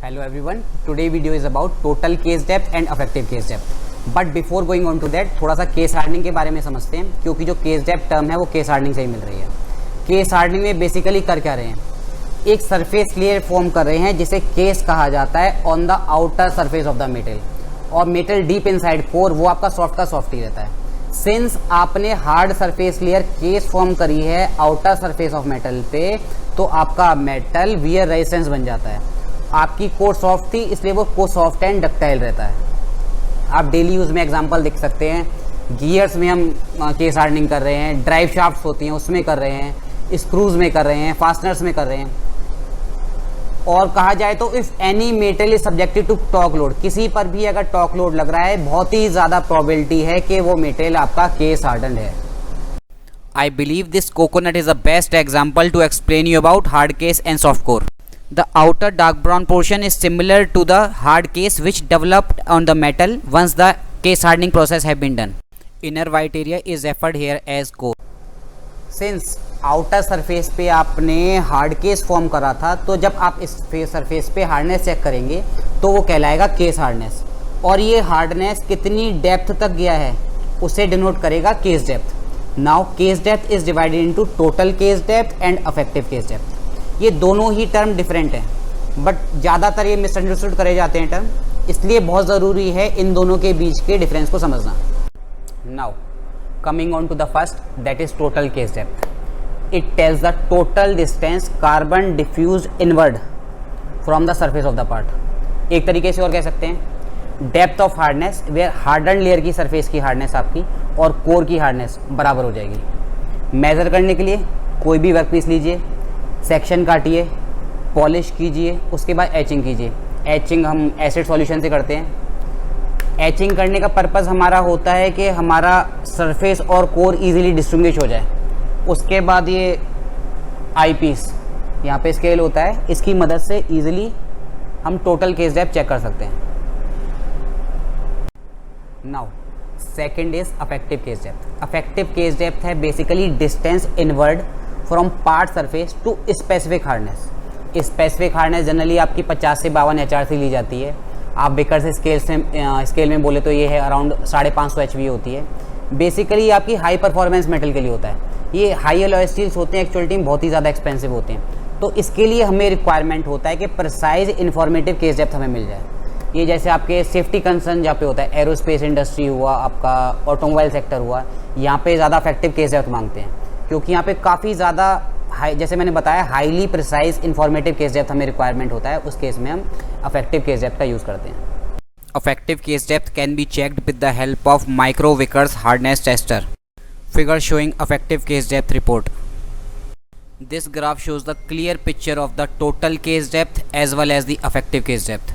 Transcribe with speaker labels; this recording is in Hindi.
Speaker 1: Hello everyone, today video is about total case depth and effective case depth. But before going on to that, थोड़ा सा केस हार्डनिंग के बारे में समझते हैं, क्योंकि जो केस डेप्थ टर्म है वो केस हार्डनिंग से ही मिल रही है। केस हार्डनिंग में बेसिकली कर क्या रहे हैं, एक सरफेस लेयर फॉर्म कर रहे हैं जिसे केस कहा जाता है on the outer surface of the metal, और मेटल डीप इनसाइड कोर वो आपका सॉफ्ट का सॉफ्ट ही रहता है। सिंस आपने hard surface layer case form करी है आउटर सरफेस ऑफ मेटल पे, तो आपका मेटल वियर रेजिस्टेंस बन जाता है। आपकी कोर सॉफ्ट थी इसलिए वो को सॉफ्ट एंड डक्टाइल रहता है। आप डेली यूज़ में एग्जांपल देख सकते हैं, गियर्स में हम केस हार्डनिंग कर रहे हैं, ड्राइव शाफ्ट्स होती हैं उसमें कर रहे हैं, स्क्रूज में कर रहे हैं, फास्टनर्स में कर रहे हैं। और कहा जाए तो if any metal is subjected to torque load, किसी पर भी अगर टॉर्क लोड लग रहा है बहुत ही ज़्यादा प्रोबेबिलिटी है कि वो मेटल आपका केस हार्डन्ड है।
Speaker 2: I believe this coconut is the best example to explain you about hard case and soft core. The outer dark brown portion is similar to the hard case which developed on the metal once the case hardening process have been done. Inner white area is referred here as core.
Speaker 1: Since outer surface पे आपने हार्ड केस फॉर्म करा था, तो जब आप इस सरफेस पे हार्डनेस चेक करेंगे तो वो कहलाएगा केस हार्डनेस, और ये हार्डनेस कितनी डेप्थ तक गया है उसे डिनोट करेगा case depth. Now case depth is divided into total case depth and effective case depth. ये दोनों ही टर्म डिफरेंट हैं, बट ज़्यादातर ये मिसअंडरस्टूड करे जाते हैं टर्म, इसलिए बहुत ज़रूरी है इन दोनों के बीच के डिफरेंस को समझना। Now coming on to the first, that is total case depth. It tells the total distance carbon diffuse inward from the surface of the part. एक तरीके से और कह सकते हैं depth of hardness, where harden layer की सरफेस की हार्डनेस आपकी और कोर की हार्डनेस बराबर हो जाएगी। मेज़र करने के लिए कोई भी वर्क पीस लीजिए, सेक्शन काटिए, पॉलिश कीजिए, उसके बाद एचिंग कीजिए। एचिंग हम एसिड सॉल्यूशन से करते हैं। एचिंग करने का पर्पस हमारा होता है कि हमारा सरफेस और कोर इजीली डिस्टिंग्विश हो जाए। उसके बाद ये आई पीस यहाँ पे स्केल होता है, इसकी मदद से इजीली हम टोटल केस डेप्थ चेक कर सकते हैं। Now second is effective case depth. Effective case depth है basically distance inward from part surface to specific hardness. Specific hardness generally आपकी 50 से 52 HRC ली जाती है। आप बेकर से स्केल में बोले तो ये है अराउंड 550 HV होती है। बेसिकली आपकी हाई परफॉर्मेंस मेटल के लिए होता है। ये हाई अलॉय स्टील्स होते हैं, एक्चुअलिटी में बहुत ही ज़्यादा एक्सपेंसिव होते हैं, तो इसके लिए हमें रिक्वायरमेंट होता है कि प्रिसाइज इन्फॉर्मेटिव केस डेप्थ हमें मिल जाए। ये जैसे आपके सेफ्टी कंसर्न जहाँ पे होता है, एरोस्पेस इंडस्ट्री हुआ, आपका ऑटोमोबाइल सेक्टर हुआ, यहाँ पे ज़्यादा इफेक्टिव केस डेप्थ मांगते हैं, क्योंकि यहाँ पे काफ़ी ज़्यादा हाई, जैसे मैंने बताया, highly precise informative case depth हमें रिक्वायरमेंट होता है। उस केस में हम अफेक्टिव केस डेप्थ का यूज़ करते हैं।
Speaker 2: Effective case depth can be checked with the help of micro Vickers hardness tester. Figure showing effective case depth report. This graph shows the clear picture of the total case depth as well as the effective case depth.